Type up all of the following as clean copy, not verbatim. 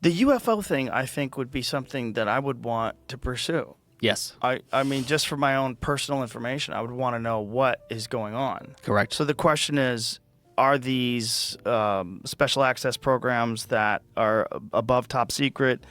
The UFO thing, I think, would be something that I would want to pursue. Yes. I mean, just for my own personal information, I would want to know what is going on. Correct. So the question is, are these special access programs that are above top secret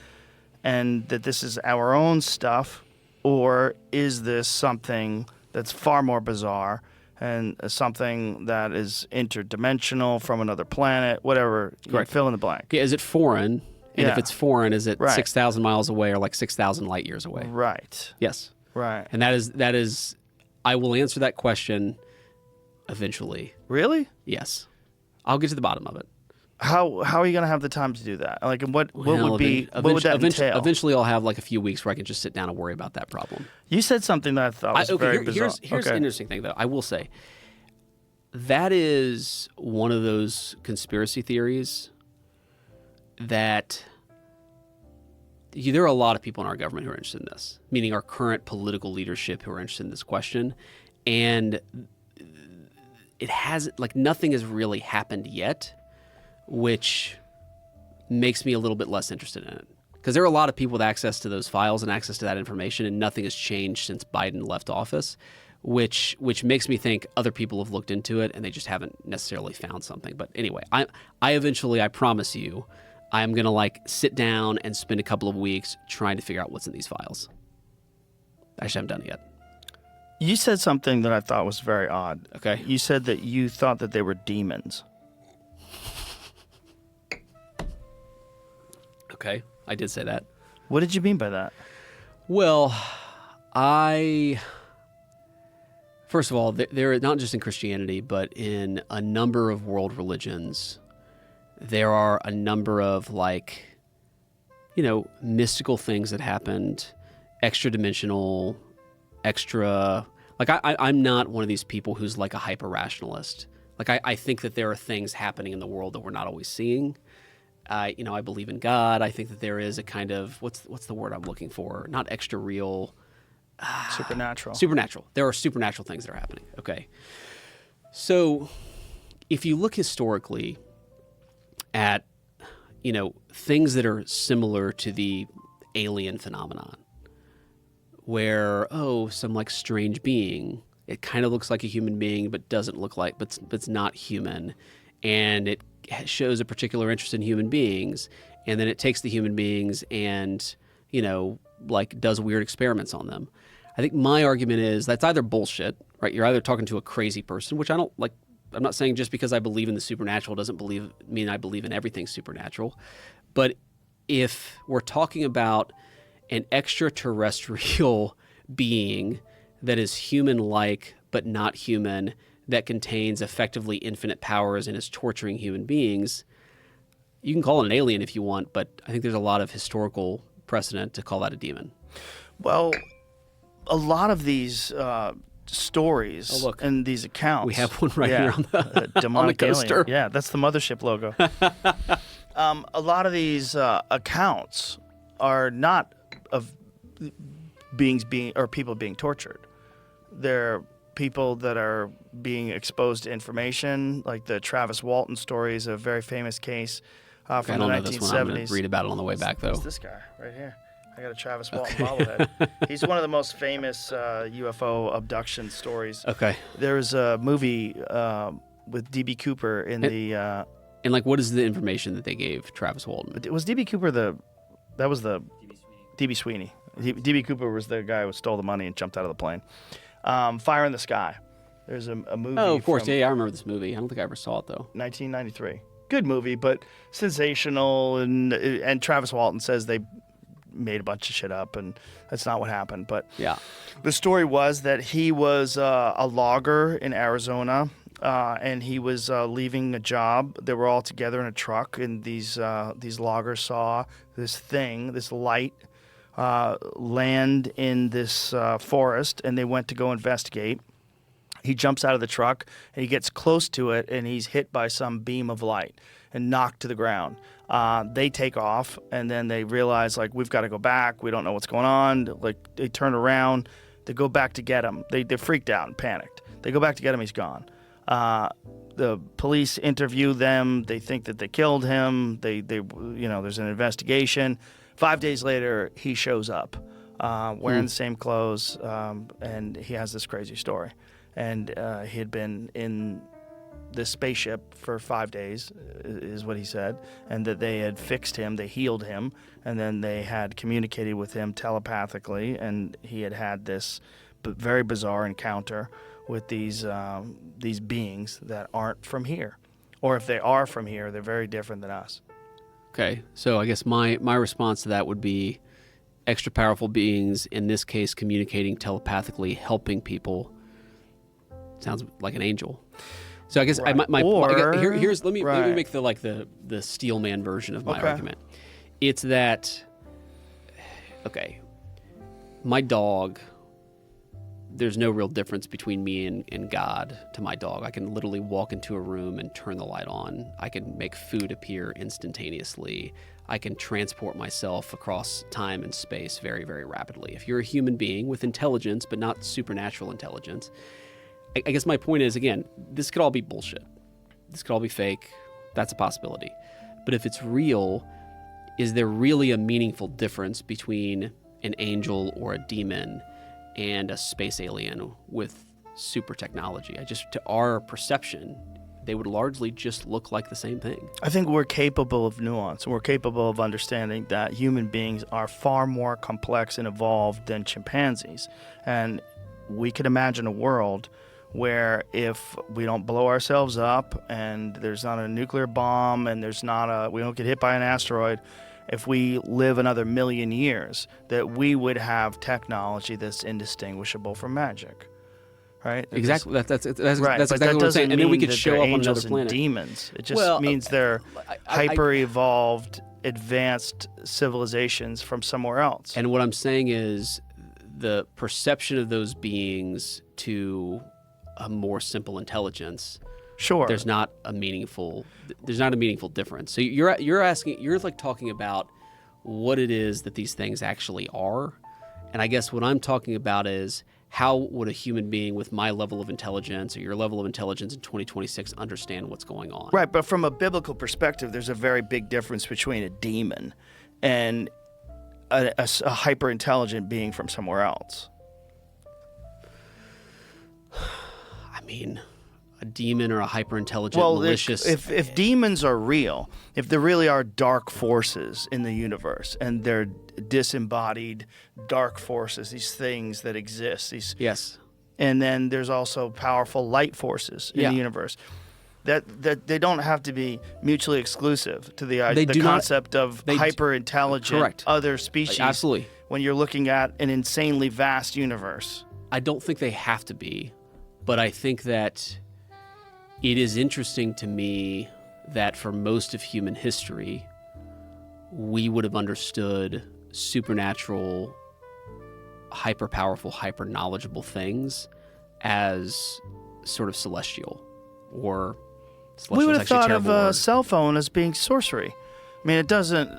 and that this is our own stuff, or is this something that's far more bizarre and something that is interdimensional from another planet, whatever, you Correct. fill in the blank. Okay, is it foreign? And if Yeah. it's foreign, is it Right. 6,000 miles away or like 6,000 light years away? Right, Yes. right. And that is, I will answer that question eventually. Really? Yes. I'll get to the bottom of it. How are you going to have the time to do that? Like, what Well, would that entail? Eventually, I'll have like a few weeks where I can just sit down and worry about that problem. You said something that I thought was very bizarre. Here's an interesting thing, though. I will say that is one of those conspiracy theories that there are a lot of people in our government who are interested in this, meaning our current political leadership who are interested in this question. And it has, like, nothing has really happened yet, which makes me a little bit less interested in it. Because there are a lot of people with access to those files and access to that information, and nothing has changed since Biden left office, which makes me think other people have looked into it and they just haven't necessarily found something. But anyway, I eventually, I promise you, I'm going to like sit down and spend a couple of weeks trying to figure out what's in these files. I just haven't done it yet. You said something that I thought was very odd. Okay. You said that you thought that they were demons. Okay. I did say that. What did you mean by that? Well, first of all, there not just in Christianity, but in a number of world religions, there are a number of mystical things that happened, extra dimensional, I'm not one of these people who's like a hyper rationalist. Like I think that there are things happening in the world that we're not always seeing. I believe in God. I think that there is a kind of, what's the word I'm looking for? Not extra real. Supernatural. Supernatural. There are supernatural things that are happening. Okay. So if you look historically at, things that are similar to the alien phenomenon, where, some like strange being, it kind of looks like a human being, but doesn't look like, but it's not human. And it shows a particular interest in human beings. And then it takes the human beings and, does weird experiments on them. I think my argument is that's either bullshit, right? You're either talking to a crazy person, which I don't like. I'm not saying just because I believe in the supernatural doesn't mean I believe in everything supernatural. But if we're talking about an extraterrestrial being that is human-like but not human, that contains effectively infinite powers and is torturing human beings, you can call it an alien if you want, but I think there's a lot of historical precedent to call that a demon. Well, a lot of these stories and these accounts. We have one here on the demonic on the coaster. Alien. Yeah, that's the mothership logo. A lot of these accounts are not of people being tortured. They're people that are being exposed to information, like the Travis Walton story is a very famous case from the 1970s. I don't know this one. I'm going to read about it on the way back, though. It's this guy right here. I got a Travis Walton bobblehead. He's one of the most famous UFO abduction stories. Okay. There's a movie with D.B. Cooper in And what is the information that they gave Travis Walton? Was D.B. Cooper that was the D.B. Sweeney. D.B. Cooper was the guy who stole the money and jumped out of the plane. Fire in the Sky. There's a movie. Oh, of course. Yeah, I remember this movie. I don't think I ever saw it, though. 1993. Good movie, but sensational. And Travis Walton says they made a bunch of shit up, and that's not what happened. But yeah, the story was that he was a logger in Arizona, and he was leaving a job. They were all together in a truck, and these loggers saw this light, land in this forest, and they went to go investigate. He jumps out of the truck, and he gets close to it, and he's hit by some beam of light and knocked to the ground. They take off, and then they realize, we've got to go back. We don't know what's going on. They turn around. They go back to get him. They're freaked out and panicked. They go back to get him. He's gone. The police interview them. They think that they killed him. There's an investigation. 5 days later, he shows up, wearing the same clothes, and he has this crazy story. And he had been in this spaceship for 5 days, is what he said, and that they had fixed him, they healed him, and then they had communicated with him telepathically, and he had this very bizarre encounter with these beings that aren't from here. Or if they are from here, they're very different than us. Okay, so I guess my response to that would be extra powerful beings, in this case communicating telepathically, helping people. Sounds like an angel. So I guess Right. here's let me Right. make the steel man version of my argument. It's that, okay, my dog, there's no real difference between me and God to my dog. I can literally walk into a room and turn the light on. I can make food appear instantaneously. I can transport myself across time and space very, very rapidly. If you're a human being with intelligence, but not supernatural intelligence, I guess my point is, again, this could all be bullshit. This could all be fake. That's a possibility. But if it's real, is there really a meaningful difference between an angel or a demon and a space alien with super technology? To our perception, they would largely just look like the same thing. I think we're capable of nuance. We're capable of understanding that human beings are far more complex and evolved than chimpanzees. And we could imagine a world where if we don't blow ourselves up and there's not a nuclear bomb and we don't get hit by an asteroid, if we live another 1,000,000 years, that we would have technology that's indistinguishable from magic. Right? Exactly. That's right. exactly But what that I'm saying. doesn't And then we mean could that show they're up on angels another planet. and demons. It just means they're hyper-evolved, advanced civilizations from somewhere else. And what I'm saying is the perception of those beings to a more simple intelligence, Sure. there's not a meaningful difference. So you're like talking about what it is that these things actually are. And I guess what I'm talking about is, how would a human being with my level of intelligence or your level of intelligence in 2026 understand what's going on? Right, but from a biblical perspective, there's a very big difference between a demon and a hyper-intelligent being from somewhere else. I mean, a demon or a hyper-intelligent, malicious... If demons are real, if there really are dark forces in the universe, and they're disembodied dark forces, these things that exist, Yes. and then there's also powerful light forces in the universe, that they don't have to be mutually exclusive to the concept of hyper-intelligent other species. Absolutely. When you're looking at an insanely vast universe. I don't think they have to be, but I think that it is interesting to me that for most of human history, we would have understood supernatural, hyper-powerful, hyper-knowledgeable things as sort of celestial, or celestial. We would have is actually a thought of terrible a word. cell phone as being sorcery. I mean, that doesn't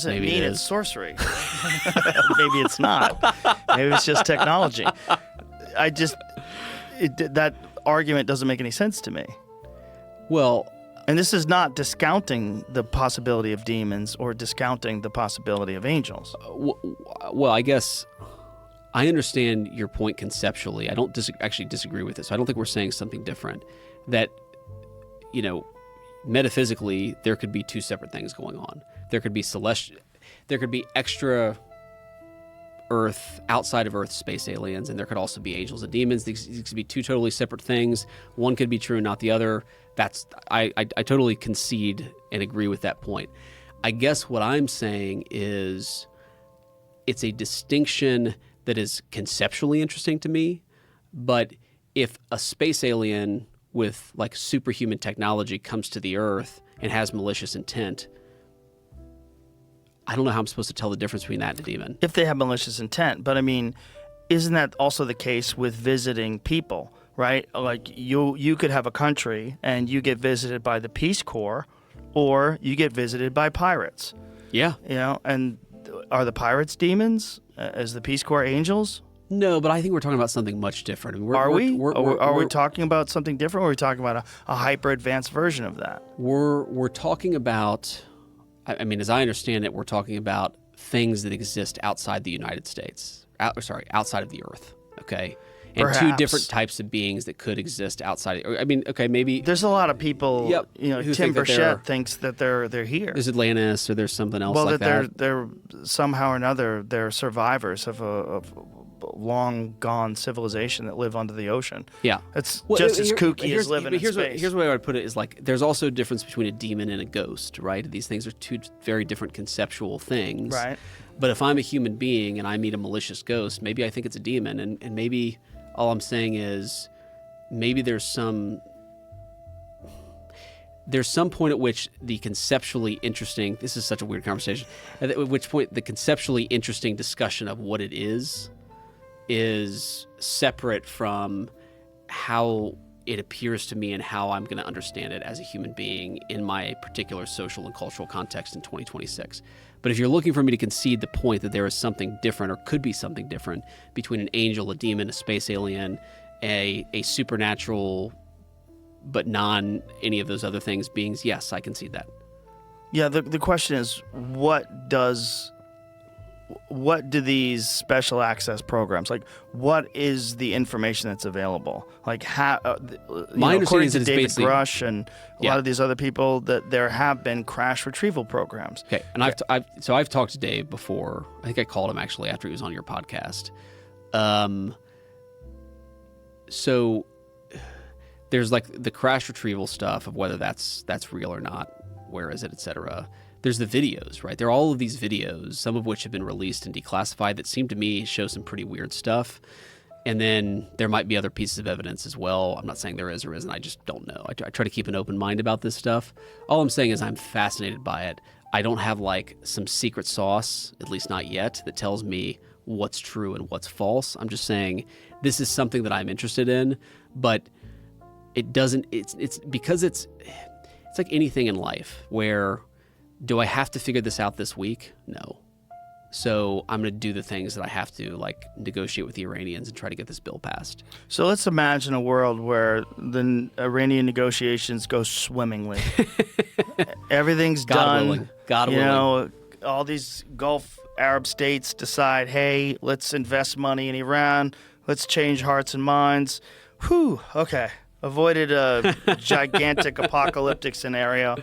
Maybe mean it it's is. sorcery. Maybe it's not. Maybe it's just technology. That argument doesn't make any sense to me. Well, And this is not discounting the possibility of demons or discounting the possibility of angels. well, I guess I understand your point conceptually. I don't actually disagree with this. I don't think we're saying something different. That, metaphysically, there could be two separate things going on. There could be there could be extra Earth, outside of Earth, space aliens, and there could also be angels and demons. These could be two totally separate things. One could be true, not the other. I totally concede and agree with that point. I guess what I'm saying is it's a distinction that is conceptually interesting to me, but if a space alien with like superhuman technology comes to the Earth and has malicious intent, I don't know how I'm supposed to tell the difference between that and a demon. If they have malicious intent. But I mean, isn't that also the case with visiting people, right? Like you could have a country and you get visited by the Peace Corps, or you get visited by pirates. Yeah. And are the pirates demons? Is the Peace Corps angels? No, but I think we're talking about something much different. I mean, Are we? Are we we're, talking about something different, or are we talking about a hyper advanced version of that? we're talking about, I mean, as I understand it, we're talking about things that exist outside the United States. Outside of the Earth. Okay. And two Perhaps. different types of beings that could exist outside. I mean, okay, maybe There's a lot of people. Yep, Tim who think that Burchett thinks that they're here. there's Atlantis or there's something else Well, like that. they're somehow or another they're survivors of a long gone civilization that live under the ocean. Yeah. It's Well, just as here- kooky here's- as living but in here's space. Here's the way I would put it is like there's also a difference between a demon and a ghost, right? These things are two very different conceptual things. Right. But if I'm a human being and I meet a malicious ghost, maybe I think it's a demon, and maybe all I'm saying is maybe there's some point at which the conceptually interesting, this is such a weird conversation, at which point the conceptually interesting discussion of what it is separate from how it appears to me and how I'm going to understand it as a human being in my particular social and cultural context in 2026. But if you're looking for me to concede the point that there is something different or could be something different between an angel, a demon, a space alien, a supernatural but non any of those other things beings, yes, I concede that. Yeah, the question is, what do these special access programs, like, what is the information that's available? Like, how, My understanding according is to that it's David basically- Grush and a Yeah. lot of these other people, that there have been crash retrieval programs. Okay, and I've talked to Dave before. I think I called him actually after he was on your podcast. So there's like the crash retrieval stuff of whether that's real or not, where is it, etc. There's the videos, right? There are all of these videos, some of which have been released and declassified, that seem to me show some pretty weird stuff. And then there might be other pieces of evidence as well. I'm not saying there is or isn't. I just don't know. I try to keep an open mind about this stuff. All I'm saying is I'm fascinated by it. I don't have like some secret sauce, at least not yet, that tells me what's true and what's false. I'm just saying this is something that I'm interested in, but it doesn't. It's because it's like anything in life where, do I have to figure this out this week? No. So I'm going to do the things that I have to, like negotiate with the Iranians and try to get this bill passed. So let's imagine a world where the Iranian negotiations go swimmingly. Everything's God done. willing. God you willing. know, all these Gulf Arab states decide, hey, let's invest money in Iran. Let's change hearts and minds. Whew. Okay. Avoided a gigantic apocalyptic scenario.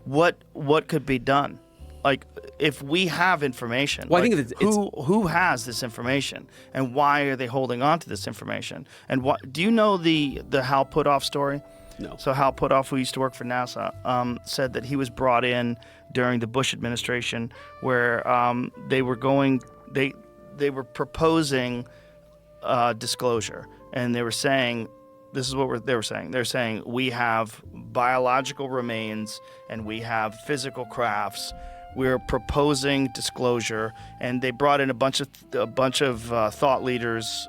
What could be done? Like, if we have information, Well, I like, think it's who has this information, and why are they holding on to this information? And what do you know the Hal Puthoff story? No. So Hal Puthoff, who used to work for NASA, said that he was brought in during the Bush administration, where they were proposing disclosure, and they were saying, this is what they were saying. They're saying we have biological remains and we have physical crafts. We're proposing disclosure, and they brought in a bunch of thought leaders,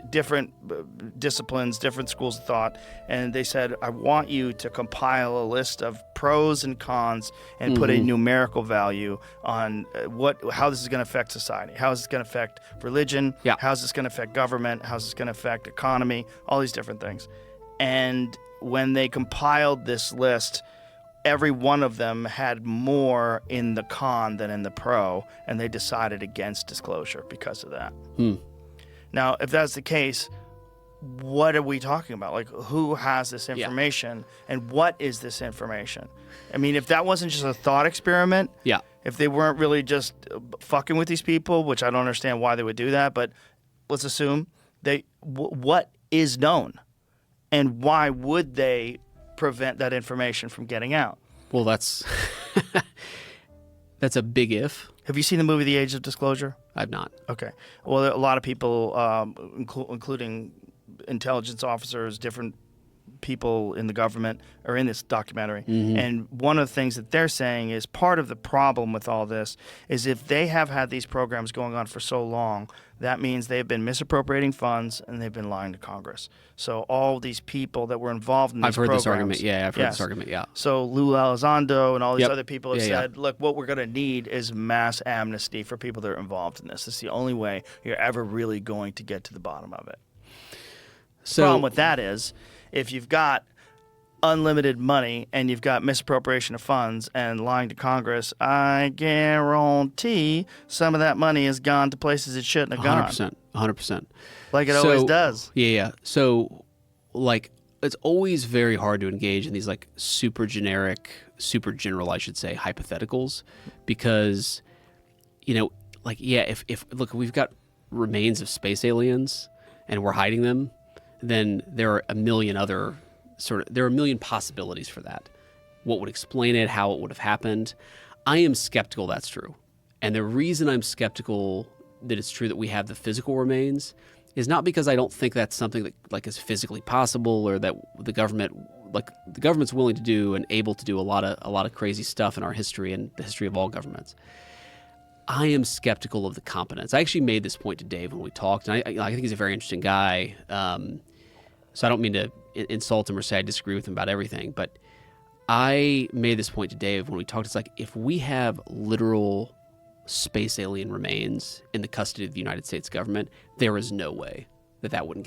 different disciplines, different schools of thought, and they said, "I want you to compile a list of pros and cons and put a numerical value on how this is going to affect society, how is this going to affect religion, Yeah. how is this going to affect government, how is this going to affect economy, all these different things." And when they compiled this list, every one of them had more in the con than in the pro, and they decided against disclosure because of that. Now, if that's the case, what are we talking about? Like, who has this information, and what is this information? I mean, if that wasn't just a thought experiment, Yeah. if they weren't really just fucking with these people, which I don't understand why they would do that, but let's assume what is known, and why would they prevent that information from getting out? Well, that's a big if. Have you seen the movie The Age of Disclosure? I've not. Okay. Well, a lot of people, including intelligence officers, different people in the government are in this documentary. And one of the things that they're saying is part of the problem with all this is if they have had these programs going on for so long, that means they've been misappropriating funds and they've been lying to Congress. So all these people that were involved in these I've heard programs, this argument. Yeah, I've heard this argument. Yeah. So Lou Elizondo and all these Yep. other people have said, look, what we're going to need is mass amnesty for people that are involved in this. It's the only way you're ever really going to get to the bottom of it. So The problem with that is if you've got unlimited money and you've got misappropriation of funds and lying to Congress, I guarantee some of that money has gone to places it shouldn't have gone. 100%. Like it always does. Yeah. So, like, it's always very hard to engage in these, like, super generic, super general, I should say, hypotheticals because, you know, like, yeah, if look, we've got remains of space aliens and we're hiding them, then there are a million other there are a million possibilities for that. What would explain it, how it would have happened. I am skeptical that's true. And the reason I'm skeptical that it's true that we have the physical remains is not because I don't think that's something that like is physically possible or that the government's willing to do and able to do a lot of crazy stuff in our history and the history of all governments. I am skeptical of the competence. I actually made this point to Dave when we talked, and I think he's a very interesting guy. So I don't mean to insult him or say I disagree with him about everything, but I made this point to Dave when we talked. It's like if we have literal space alien remains in the custody of the United States government, there is no way that wouldn't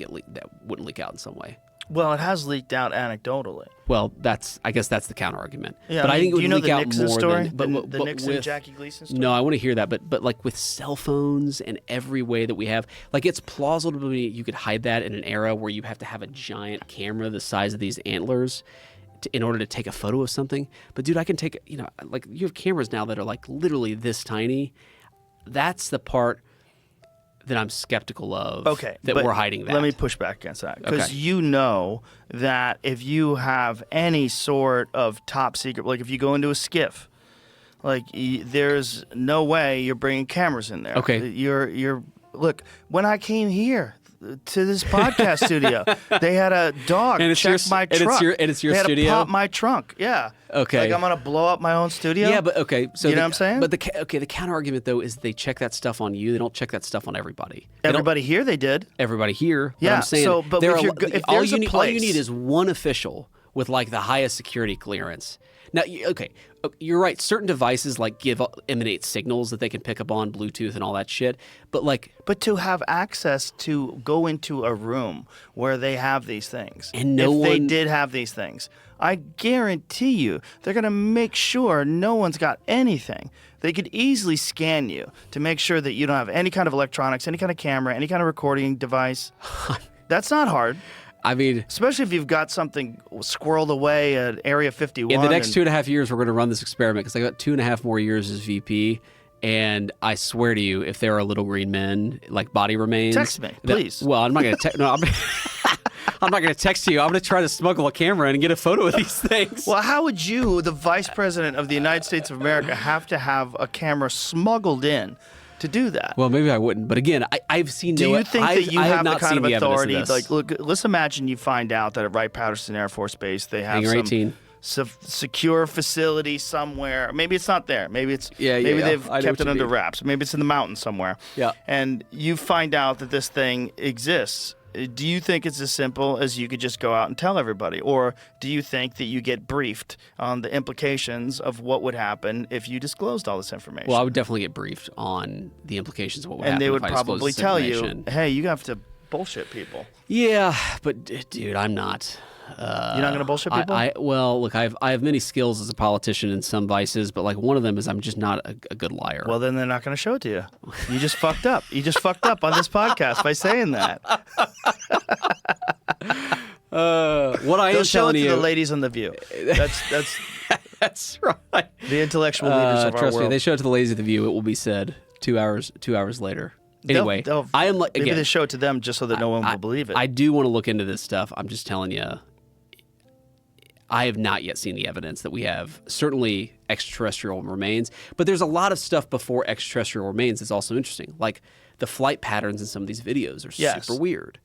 leak out in some way. Well, it has leaked out anecdotally. Well, I guess that's the counter argument. Yeah, but I think it would do you know leak the out Nixon more story? than The Nixon Jackie Gleason story? No, I want to hear that, but like with cell phones and every way that we have, like it's plausible to me you could hide that in an era where you have to have a giant camera the size of these antlers in order to take a photo of something. But dude, I can take, like you have cameras now that are like literally this tiny. That's the part that I'm skeptical of. Okay, that we're hiding that. Let me push back against that because Okay. you know that if you have any sort of top secret, like if you go into a skiff, like there's no way you're bringing cameras in there. Okay. You're look. When I came here to this podcast studio, they had a dog check my trunk. And it's your they had studio? to pop my trunk. Yeah. Okay. Like I'm gonna blow up my own studio. Yeah, but okay. So you know what I'm saying? But the counter argument though is they check that stuff on you. They don't check that stuff on everybody. Everybody here, they did. Everybody here. Yeah, But I'm saying so, but if all there's a you place- need is one official with like the highest security clearance. Now, okay, you're right. Certain devices like emanate signals that they can pick up on Bluetooth and all that shit. But to have access to go into a room where they have these things, And if they did have these things, I guarantee you they're going to make sure no one's got anything. They could easily scan you to make sure that you don't have any kind of electronics, any kind of camera, any kind of recording device. That's not hard. I mean, Especially if you've got something squirreled away at Area 51. in the next 2.5 years, we're going to run this experiment because I got 2.5 more years as VP. And I swear to you, if there are little green men, like body remains, Text me, please. Well, I'm not going to text. No, I'm not going to text you. I'm going to try to smuggle a camera and get a photo of these things. Well, how would you, the Vice President of the United States of America, have to have a camera smuggled in to do that? Well, maybe I wouldn't. But again, I've seen. Do you think that you have the kind of authority? Of Like, look, let's imagine you find out that at Wright-Patterson Air Force Base they have Hangar some 18. secure facility somewhere. Maybe it's not there. Maybe it's Yeah, maybe yeah. they've I know kept what it you under mean. wraps. Maybe it's in the mountains somewhere. Yeah. And you find out that this thing exists. Do you think it's as simple as you could just go out and tell everybody? Or do you think that you get briefed on the implications of what would happen if you disclosed all this information? Well, I would definitely get briefed on the implications of what would and happen. they would if I disclosed probably this tell you, information. hey, you have to bullshit people. Yeah, but dude, I'm not. You're not going to bullshit people? Well, look, I have many skills as a politician and some vices, but like one of them is I'm just not a good liar. Well, then they're not going to show it to you. You just fucked up. You just fucked up on this podcast by saying that. What I They'll am show it telling to you, the ladies on The View. That's that's right. the intellectual leaders of our Trust me, world. they show it to the ladies of the View. It will be said 2 hours later. Anyway, I am like maybe again. they show it to them just so that no one will believe it. I do want to look into this stuff. I'm just telling you, I have not yet seen the evidence that we have certainly extraterrestrial remains, but there's a lot of stuff before extraterrestrial remains that's also interesting. Like the flight patterns in some of these videos are Yes. super weird.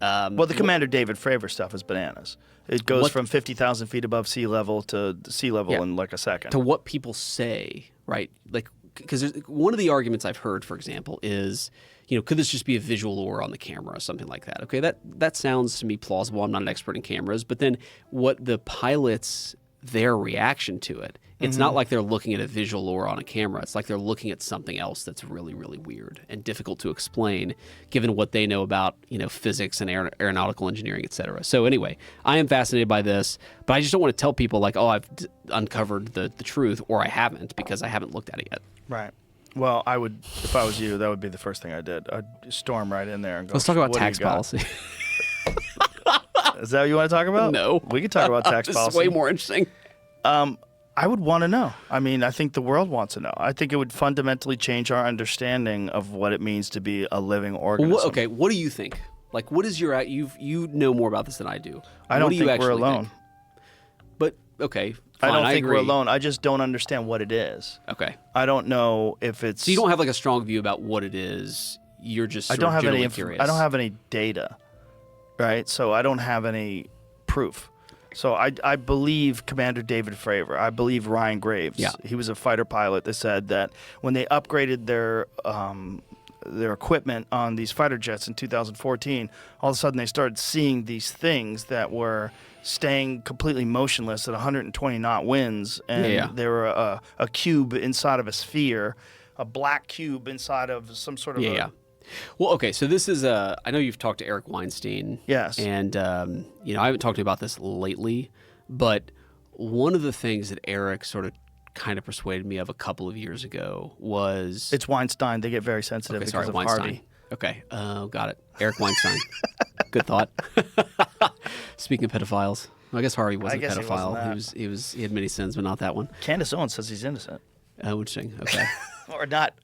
Well, the Commander David Fravor stuff is bananas. It goes from 50,000 feet above sea level to sea level in like a second. To what people say, right? Like, because one of the arguments I've heard, for example, is, could this just be a visual lure on the camera or something like that? Okay, that sounds to me plausible. I'm not an expert in cameras, but then what the pilots, their reaction to it, it's not like they're looking at a visual lure on a camera. It's like they're looking at something else that's really, really weird and difficult to explain, given what they know about, physics and aeronautical engineering, et cetera. So anyway, I am fascinated by this, but I just don't want to tell people like, oh, I've uncovered the truth, or I haven't, because I haven't looked at it yet. Right. Well, I would, if I was you, that would be the first thing I did. I'd storm right in there and go, Let's talk about "What do tax you got?" policy. Is that what you want to talk about? No. We could talk about tax This policy. is way more interesting. I would want to know. I mean, I think the world wants to know. I think it would fundamentally change our understanding of what it means to be a living organism. Okay, what do you think? Like, what is your you know more about this than I do. I don't What do you think we're actually alone. think? But okay, I fine, don't think we're agree. alone. I just don't understand what it is. Okay, I don't know if it's. so you don't have like a strong view about what it is. You're just I sort don't of have any. generally curious. I don't have any data, right? So I don't have any proof. So I believe Commander David Fravor. I believe Ryan Graves. Yeah. He was a fighter pilot that said that when they upgraded their equipment on these fighter jets in 2014, all of a sudden they started seeing these things that were staying completely motionless at 120 knot winds, and they were a cube inside of a sphere, a black cube inside of some sort of Well, okay, so this is I know you've talked to Eric Weinstein. Yes. And, I haven't talked to you about this lately, but one of the things that Eric sort of kind of persuaded me of a couple of years ago was... It's Weinstein. They get very sensitive because of Weinstein. Harvey. Okay, got it. Eric Weinstein. Good thought. Speaking of pedophiles, I guess Harvey wasn't a guess he pedophile. wasn't He had many sins, but not that one. Candace Owens says he's innocent. Interesting. Okay. Or not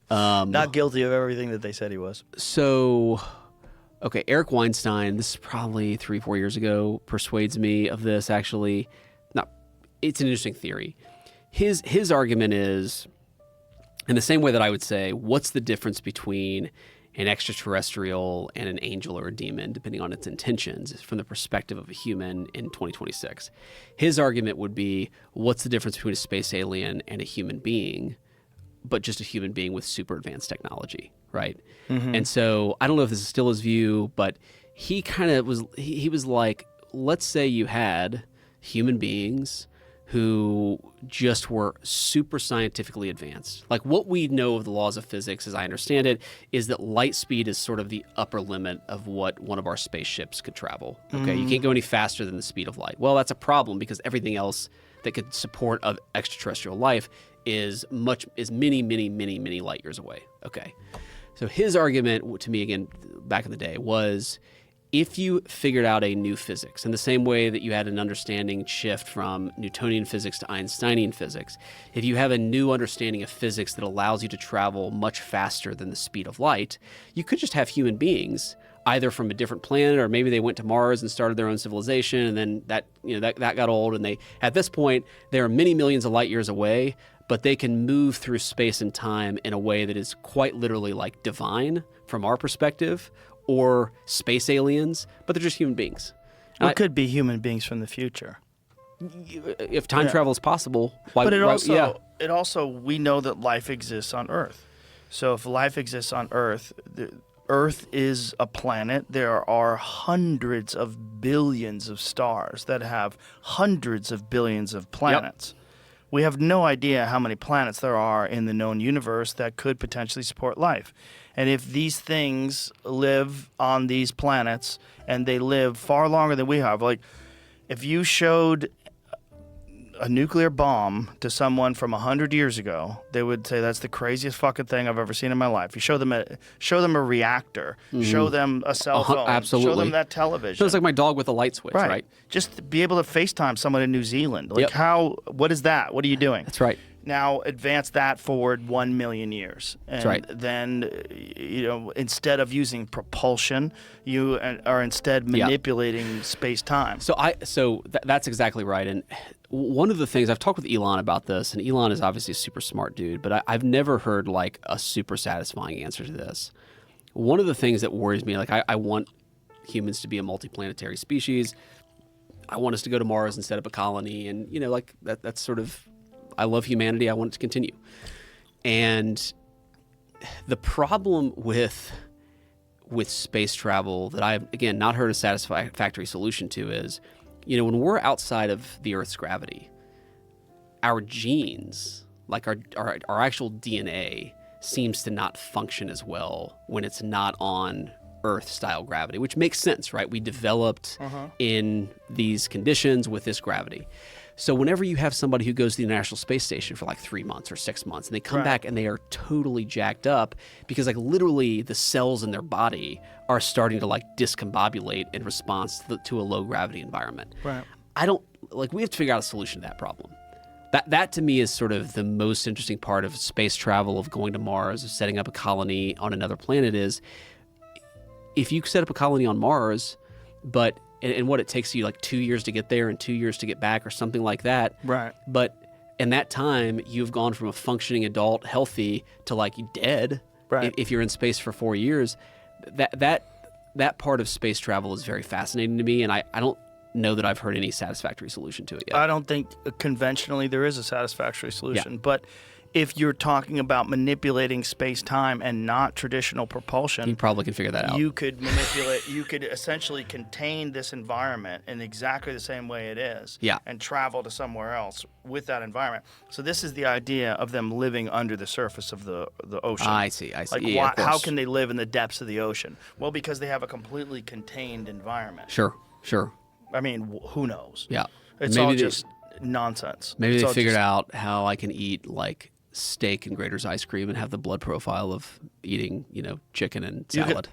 guilty of everything that they said he was. So, okay, Eric Weinstein, this is probably 3-4 years ago, persuades me of this, actually. Now, it's an interesting theory. His argument is, in the same way that I would say, what's the difference between an extraterrestrial and an angel or a demon, depending on its intentions, from the perspective of a human in 2026? His argument would be, what's the difference between a space alien and a human being, but just a human being with super advanced technology, right? Mm-hmm. And so I don't know if this is still his view, but he kind of was, he was like, let's say you had human beings who just were super scientifically advanced. Like what we know of the laws of physics, as I understand it, is that light speed is sort of the upper limit of what one of our spaceships could travel. Okay, you can't go any faster than the speed of light. Well, that's a problem because everything else that could support of extraterrestrial life is many light years away. Okay. So his argument to me, again, back in the day, was if you figured out a new physics in the same way that you had an understanding shift from Newtonian physics to Einsteinian physics, if you have a new understanding of physics that allows you to travel much faster than the speed of light, you could just have human beings either from a different planet, or maybe they went to Mars and started their own civilization, and then that got old, and at this point they are many millions of light years away, but they can move through space and time in a way that is quite literally like divine from our perspective, or space aliens, but they're just human beings. It could be human beings from the future. If time travel is possible, why? But it also we know that life exists on Earth. So if life exists on Earth, Earth is a planet. There are hundreds of billions of stars that have hundreds of billions of planets. Yep. We have no idea how many planets there are in the known universe that could potentially support life. And if these things live on these planets and they live far longer than we have, like if you showed a nuclear bomb to someone from 100 years ago, they would say that's the craziest fucking thing I've ever seen in my life. You show them a reactor, show them a cell phone, absolutely. Show them that television. So it's like my dog with a light switch, right? Just to be able to FaceTime someone in New Zealand. Like what is that? What are you doing? That's right. Now advance that forward 1 million years. And that's right. Then, instead of using propulsion, you are instead manipulating space-time. So that's exactly right. And one of the things, I've talked with Elon about this, and Elon is obviously a super smart dude, but I've never heard like a super satisfying answer to this. One of the things that worries me, like I want humans to be a multiplanetary species. I want us to go to Mars and set up a colony. And, like that's sort of, I love humanity. I want it to continue. And the problem with space travel that I've, again, not heard a satisfactory solution to is, when we're outside of the Earth's gravity, our genes, like our actual DNA, seems to not function as well when it's not on Earth-style gravity, which makes sense, right? We developed in these conditions with this gravity. So whenever you have somebody who goes to the International Space Station for like 3 months or 6 months, and they come back and they are totally jacked up because like literally the cells in their body are starting to like discombobulate in response to a low gravity environment. Right. We have to figure out a solution to that problem. That to me is sort of the most interesting part of space travel, of going to Mars, of setting up a colony on another planet, is if you set up a colony on Mars, but and what it takes you like 2 years to get there and 2 years to get back or something like that. Right. But in that time, you've gone from a functioning adult, healthy, to like dead. Right. If you're in space for 4 years, that part of space travel is very fascinating to me, and I don't know that I've heard any satisfactory solution to it yet. I don't think conventionally there is a satisfactory solution, but if you're talking about manipulating space-time and not traditional propulsion, you probably can figure that out. You could manipulate, you could essentially contain this environment in exactly the same way it is, and travel to somewhere else with that environment. So this is the idea of them living under the surface of the ocean. I see. Like, how can they live in the depths of the ocean? Well, because they have a completely contained environment. Sure. I mean, who knows? Yeah. It's all just nonsense. Maybe they figured out how I can eat like steak and Grater's ice cream and have the blood profile of eating, chicken and salad.